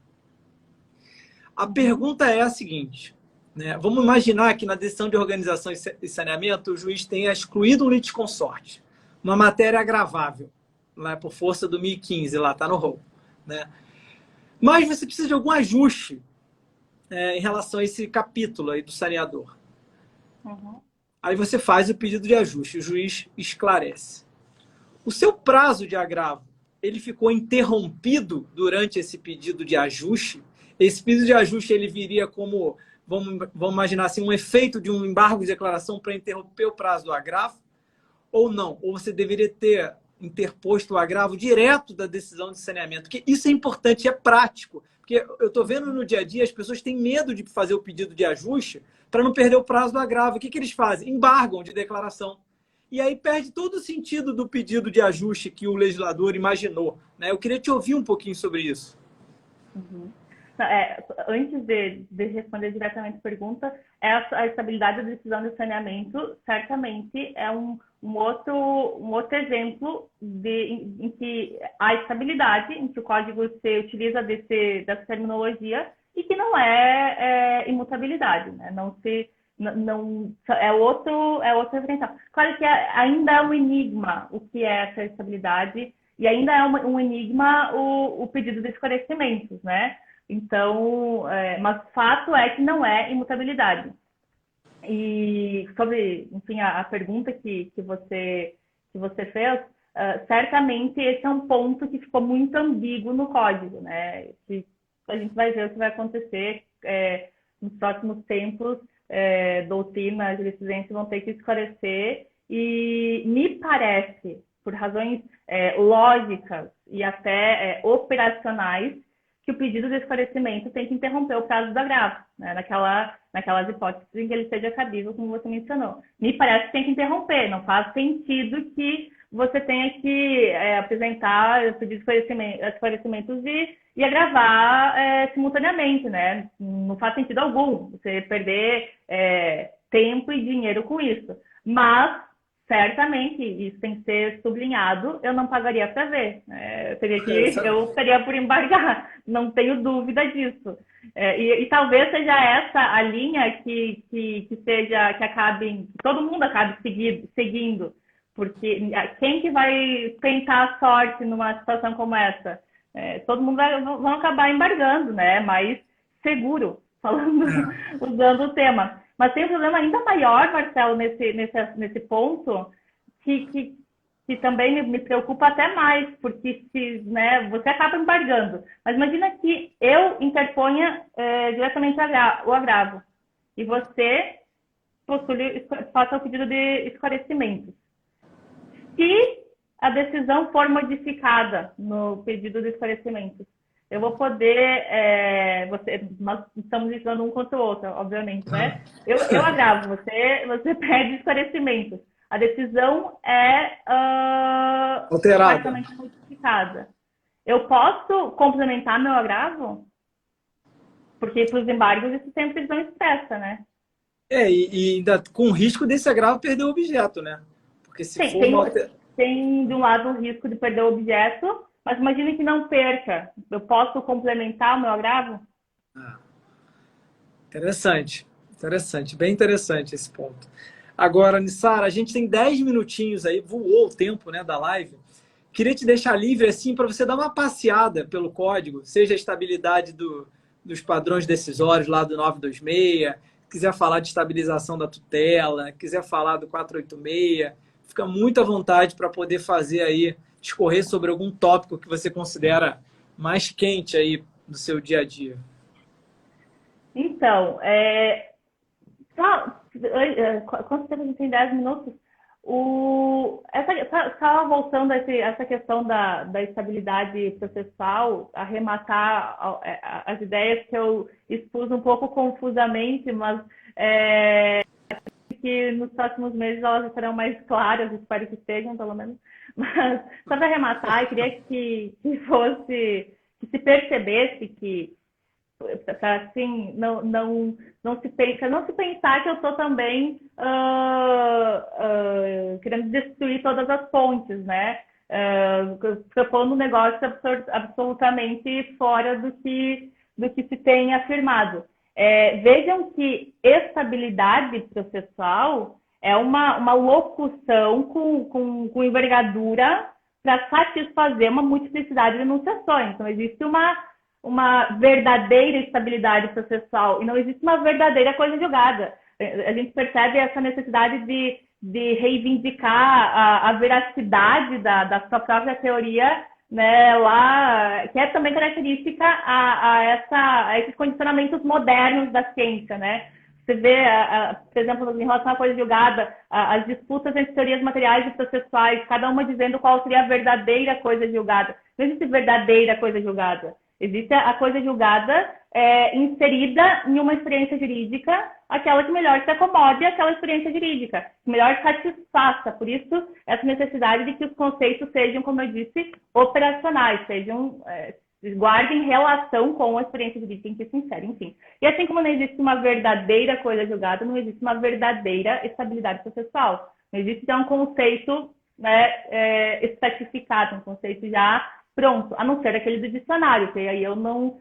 A pergunta é a seguinte, né? Vamos imaginar que na decisão de organização e saneamento o juiz tenha excluído um litisconsorte, uma matéria agravável, lá por força do 1015, lá está no rol, né? Mas você precisa de algum ajuste em relação a esse capítulo aí do saneador. Uhum. Aí você faz o pedido de ajuste, o juiz esclarece. O seu prazo de agravo, ele ficou interrompido durante esse pedido de ajuste? Esse pedido de ajuste ele viria como, vamos imaginar assim, um efeito de um embargo de declaração para interromper o prazo do agravo? Ou não? Ou você deveria ter interposto o agravo direto da decisão de saneamento? Porque isso é importante, é prático. Porque eu estou vendo no dia a dia, as pessoas têm medo de fazer o pedido de ajuste, para não perder o prazo do agravo. O que eles fazem? Embargam de declaração. E aí perde todo o sentido do pedido de ajuste que o legislador imaginou, né? Eu queria te ouvir um pouquinho sobre isso. Uhum. Antes de responder diretamente a pergunta, a estabilidade da decisão de saneamento certamente é um outro exemplo em que há estabilidade, em que o código se utiliza dessa terminologia e que não é imutabilidade, né? Não, é outro referencial. Claro que ainda é um enigma o que é essa estabilidade e ainda é um enigma o pedido de esclarecimentos, né? Então, mas o fato é que não é imutabilidade. E sobre, enfim, a pergunta que você fez, certamente esse é um ponto que ficou muito ambíguo no código, né? Que a gente vai ver o que vai acontecer nos próximos tempos, doutrina, jurisprudência vão ter que esclarecer e me parece, por razões lógicas e até operacionais, que o pedido de esclarecimento tem que interromper o prazo do agravo, né? Naquelas hipóteses em que ele seja cabível, como você mencionou. Me parece que tem que interromper, não faz sentido que você tenha que apresentar o pedido de esclarecimentos e agravar simultaneamente, né? Não faz sentido algum você perder tempo e dinheiro com isso. Mas certamente, isso tem que ser sublinhado, eu não pagaria para ver. Eu estaria por embargar, não tenho dúvida disso. E talvez seja essa a linha que todo mundo acabe seguindo, porque quem que vai tentar a sorte numa situação como essa? Todo mundo vão acabar embargando, né? Mais seguro, usando o tema. Mas tem um problema ainda maior, Marcelo, nesse ponto, que também me preocupa até mais, porque né, você acaba embargando. Mas imagina que eu interponha diretamente o agravo e você faça o pedido de esclarecimento. Se a decisão for modificada no pedido de esclarecimento, eu vou poder... nós estamos lutando um contra o outro, obviamente, né? Eu agravo, você pede esclarecimento. A decisão é alterada, parcialmente modificada. Eu posso complementar meu agravo? Porque para os embargos isso tem previsão expressa, né? E ainda com o risco desse agravo perder o objeto, né? Porque se tem de um lado o risco de perder o objeto, mas imagine que não perca. Eu posso complementar o meu agravo? Interessante. Bem interessante esse ponto. Agora, Nissara, a gente tem 10 minutinhos aí, voou o tempo, né, da live. Queria te deixar livre assim para você dar uma passeada pelo código, seja a estabilidade dos padrões decisórios lá do 926, quiser falar de estabilização da tutela, quiser falar do 486, fica muito à vontade para poder fazer aí, discorrer sobre algum tópico que você considera mais quente aí do seu dia a dia. Então, quanto tempo a gente tem? 10 minutos? Só voltando a essa questão da estabilidade processual, arrematar as ideias que eu expus um pouco confusamente, mas que nos próximos meses elas serão mais claras, espero que sejam, pelo menos. Mas, só para arrematar, eu queria que se percebesse que assim, não se pensar que eu estou também querendo destruir todas as pontes, né? Propondo um negócio absolutamente fora do que se tem afirmado. Vejam que estabilidade processual é uma locução com envergadura para satisfazer uma multiplicidade de enunciações. Então, existe uma verdadeira estabilidade processual e não existe uma verdadeira coisa julgada. A gente percebe essa necessidade de reivindicar a veracidade da sua própria teoria, né, lá, que é também característica a esses condicionamentos modernos da ciência, né? Você vê, por exemplo, em relação à coisa julgada, as disputas entre teorias materiais e processuais, cada uma dizendo qual seria a verdadeira coisa julgada. Não existe verdadeira coisa julgada. Existe a coisa julgada inserida em uma experiência jurídica, aquela que melhor se acomode àquela experiência jurídica, que melhor satisfaça. Por isso, essa necessidade de que os conceitos sejam, como eu disse, operacionais, guardem relação com a experiência jurídica em que se insere, enfim. E assim como não existe uma verdadeira coisa julgada, não existe uma verdadeira estabilidade processual. Não existe já um conceito, né, especificado, um conceito já pronto, a não ser aquele do dicionário, que aí eu não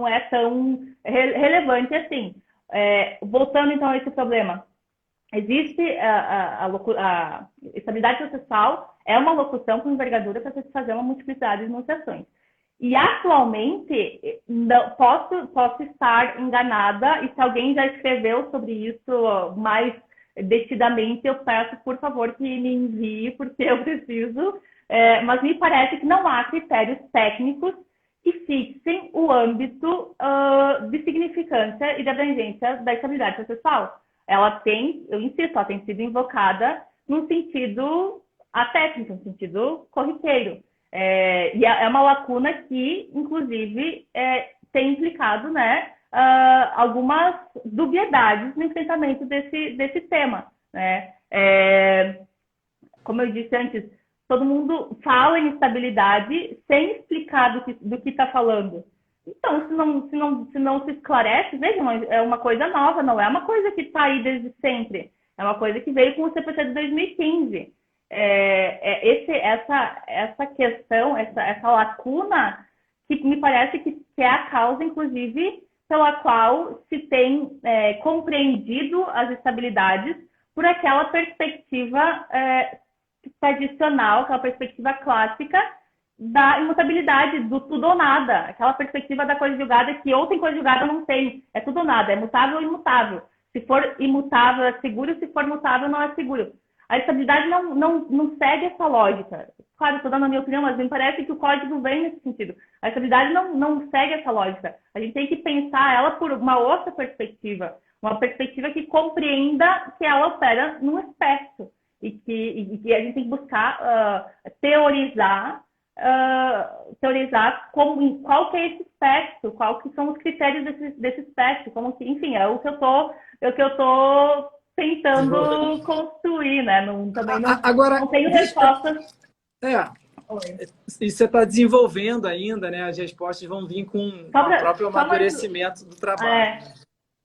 é tão relevante assim. Voltando então a esse problema, existe a estabilidade processual, é uma locução com envergadura para se fazer uma multiplicidade de enunciações. E atualmente, posso estar enganada, e se alguém já escreveu sobre isso mais detidamente, eu peço, por favor, que me envie, porque eu preciso. Mas me parece que não há critérios técnicos que fixem o âmbito de significância e de abrangência da estabilidade processual. Ela tem, eu insisto, ela tem sido invocada num sentido atécnico, num sentido corriqueiro. E é uma lacuna que, inclusive, tem implicado, né, algumas dubiedades no enfrentamento desse tema, né? Como eu disse antes, todo mundo fala em estabilidade sem explicar do que está falando. Então, se não se esclarece, vejam, é uma coisa nova, não é uma coisa que está aí desde sempre. É uma coisa que veio com o CPC de 2015. Essa questão, essa lacuna, que me parece que é a causa, inclusive, pela qual se tem compreendido as estabilidades por aquela perspectiva tradicional, aquela perspectiva clássica da imutabilidade, do tudo ou nada, aquela perspectiva da coisa julgada que ou tem coisa julgada ou não tem, é tudo ou nada, é mutável ou imutável. Se for imutável é seguro, se for mutável não é seguro. A estabilidade não segue essa lógica. Claro, estou dando a minha opinião, mas me parece que o código vem nesse sentido. A estabilidade não segue essa lógica. A gente tem que pensar ela por uma outra perspectiva, uma perspectiva que compreenda que ela opera num espectro. E que a gente tem que buscar teorizar qual que é esse espectro, qual que são os critérios desse espectro, enfim, é o que eu tô tentando construir, né? Agora, não tenho respostas. E você está desenvolvendo ainda, né? As respostas vão vir com o próprio amadurecimento do trabalho.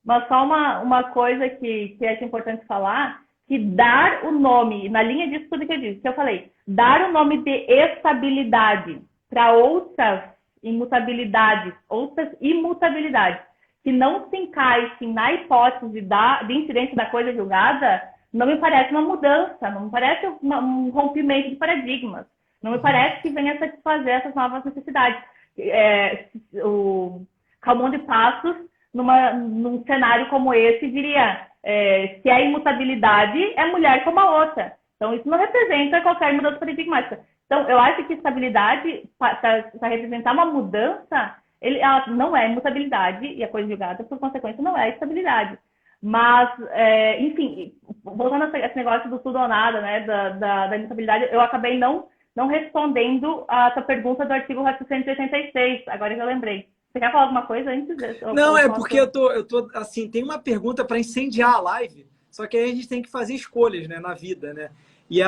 Mas só uma coisa que acho importante falar, que dar o nome, na linha disso tudo que eu disse, que eu falei, dar o nome de estabilidade para outras imutabilidades que não se encaixem na hipótese de incidência da coisa julgada, não me parece uma mudança, não me parece um rompimento de paradigmas, não me parece que venha satisfazer essas novas necessidades. O Calmon de Passos, num cenário como esse, diria: se a imutabilidade é mulher como a outra. Então, isso não representa qualquer mudança paradigmática. Então, eu acho que estabilidade, para representar uma mudança, ela não é imutabilidade, e a coisa julgada, por consequência, não é estabilidade. Mas, enfim, voltando a esse negócio do tudo ou nada, né, da imutabilidade, eu acabei não respondendo a tua pergunta do artigo 486, agora que eu lembrei. Você quer falar alguma coisa antes disso? Não, porque eu tô assim, tem uma pergunta para incendiar a live, só que aí a gente tem que fazer escolhas, né, na vida, né? E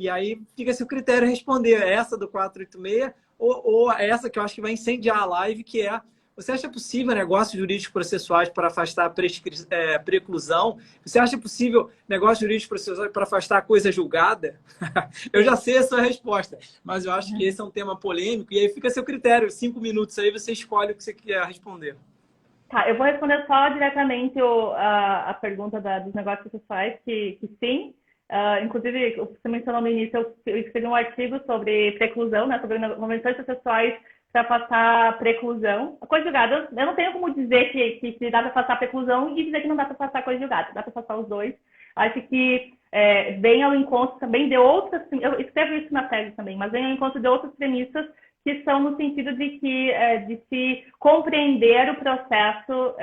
aí fica esse critério responder essa do 486 ou essa que eu acho que vai incendiar a live, que é: você acha possível negócios jurídicos processuais para afastar a preclusão? Você acha possível negócios jurídicos processuais para afastar a coisa julgada? Eu já sei a sua resposta, mas eu acho que esse é um tema polêmico, e aí fica a seu critério, 5 minutos aí, você escolhe o que você quer responder. Tá, eu vou responder só diretamente a pergunta dos negócios processuais, que sim. Inclusive, você mencionou no início, eu escrevi um artigo sobre preclusão, né, sobre convenções processuais para afastar preclusão. A coisa julgada, eu não tenho como dizer que dá para afastar preclusão e dizer que não dá para afastar coisa julgada. Dá para afastar os dois. Acho que vem ao encontro também de outras... Eu escrevo isso na tese também, mas vem ao encontro de outras premissas que são no sentido de se compreender o processo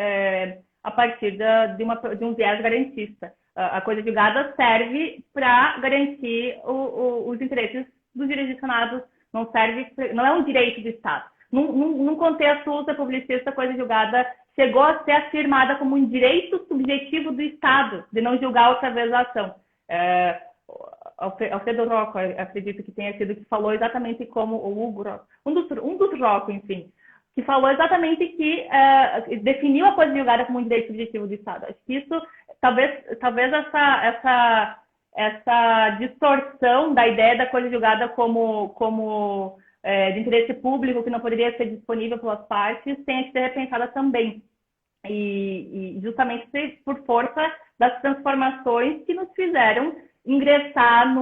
a partir de um viés garantista. A coisa julgada serve para garantir os interesses dos jurisdicionados, não é um direito do Estado. num contexto ultrapublicista, a coisa julgada chegou a ser afirmada como um direito subjetivo do Estado de não julgar outra vez a ação. Alfredo Rocco, acredito que tenha sido, que falou exatamente como o Hugo Rocco, um dos Rocco, enfim, que falou exatamente que definiu a coisa julgada como um direito subjetivo do Estado. Acho que isso, talvez essa distorção da ideia da coisa julgada como de interesse público, que não poderia ser disponível pelas partes, tenha que ser repensada também. E justamente por força das transformações que nos fizeram ingressar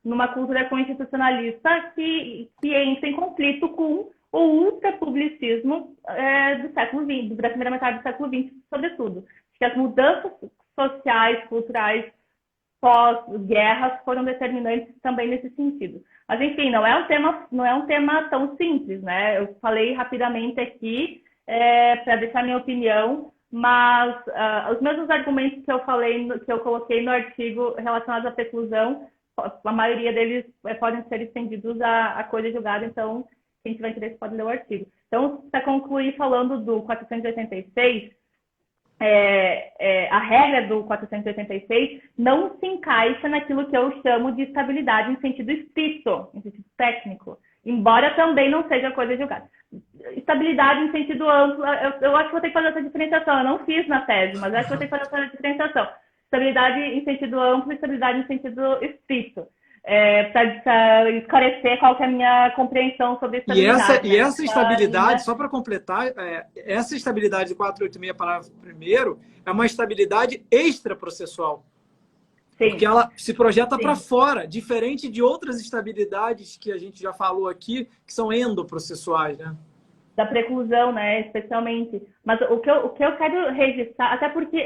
numa cultura constitucionalista que entra em conflito com o ultrapublicismo do século XX, da primeira metade do século XX, sobretudo. Acho que as mudanças sociais, culturais, pós-guerras foram determinantes também nesse sentido. Mas, enfim, não é um tema tão simples, né? Eu falei rapidamente aqui para deixar minha opinião, mas os mesmos argumentos que eu coloquei no artigo relacionados à preclusão, a maioria deles podem ser estendidos à coisa julgada, então quem tiver interesse pode ler o artigo. Então, para concluir falando do 486, a regra do 486 não se encaixa naquilo que eu chamo de estabilidade em sentido estrito, em sentido técnico, embora também não seja coisa julgada. Estabilidade em sentido amplo, eu acho que vou ter que fazer essa diferenciação, eu não fiz na tese, mas acho que vou ter que fazer essa diferenciação. Estabilidade em sentido amplo e estabilidade em sentido estrito. Para esclarecer qual que é a minha compreensão sobre estabilidade. E essa estabilidade, só para completar, essa estabilidade de 486, parágrafo 1º, é uma estabilidade extraprocessual. Sim. Porque ela se projeta para fora, diferente de outras estabilidades que a gente já falou aqui, que são endoprocessuais, né? Da preclusão, né, especialmente. Mas o que eu quero registrar, até porque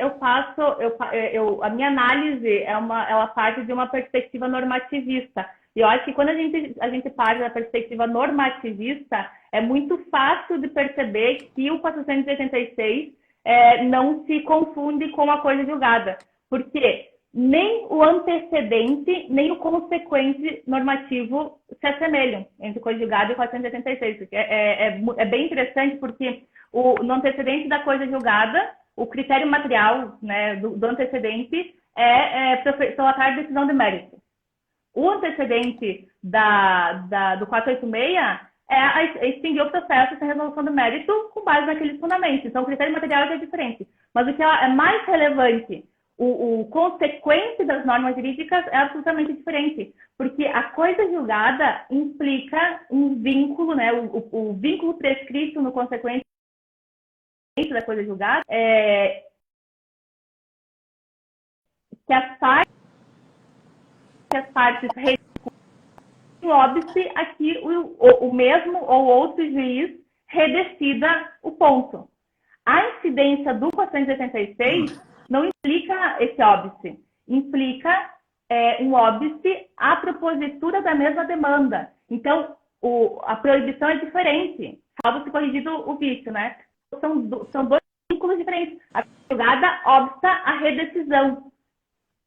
a minha análise ela parte de uma perspectiva normativista. E eu acho que quando a gente parte da perspectiva normativista, é muito fácil de perceber que o 486 não se confunde com a coisa julgada. Porque nem o antecedente, nem o consequente normativo se assemelham entre coisa julgada e 486. É bem interessante porque no antecedente da coisa julgada, o critério material, né, do antecedente prolatar decisão de mérito. O antecedente do 486 é extinguir o processo sem resolução do mérito com base naqueles fundamentos. Então, o critério material é diferente. Mas o que é mais relevante, o consequente das normas jurídicas é absolutamente diferente, porque a coisa julgada implica um vínculo, né, o vínculo prescrito no consequente da coisa julgada, que as partes em óbice a que o mesmo ou outro juiz redecida o ponto. A incidência do 486 não implica esse óbice, implica um óbice à propositura da mesma demanda. Então, a proibição é diferente, salvo se corrigido o vício, né? São dois vínculos diferentes. A julgada obsta a redecisão.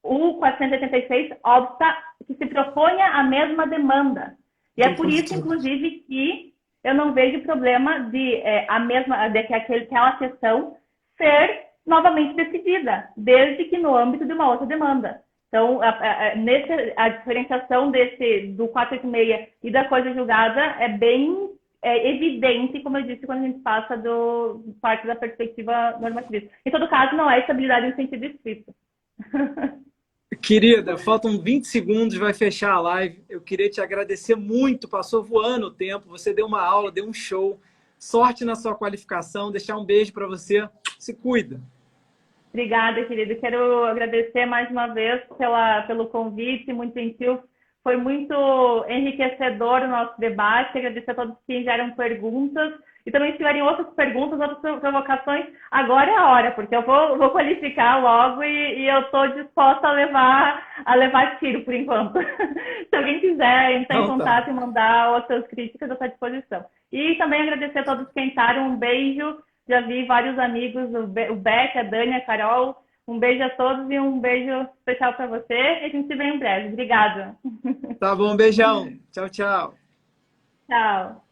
O 486 obsta que se proponha a mesma demanda. E é por isso, inclusive, que eu não vejo problema de aquela questão ser novamente decidida, desde que no âmbito de uma outra demanda. Então, a diferenciação do 486 e da coisa julgada é bem evidente, como eu disse, quando a gente passa parte da perspectiva normativista. Em todo caso, não é estabilidade em sentido estrito. Querida, faltam 20 segundos, vai fechar a live. Eu queria te agradecer muito, passou voando o tempo, você deu uma aula, deu um show. Sorte na sua qualificação, deixar um beijo para você. Se cuida. Obrigada, querido. Quero agradecer mais uma vez pelo convite, muito gentil. Foi muito enriquecedor o nosso debate. Agradecer a todos que fizeram perguntas. E também, se tiverem outras perguntas, outras provocações, agora é a hora, porque eu vou qualificar logo e eu estou disposta a levar tiro, por enquanto. Se alguém quiser entrar em contato e mandar outras críticas, eu estou à disposição. E também agradecer a todos que entraram. Um beijo. Já vi vários amigos, o Beck, a Dani, a Carol. Um beijo a todos e um beijo especial para você. E a gente se vê em breve. Obrigada. Tá bom, beijão. Tchau, tchau. Tchau.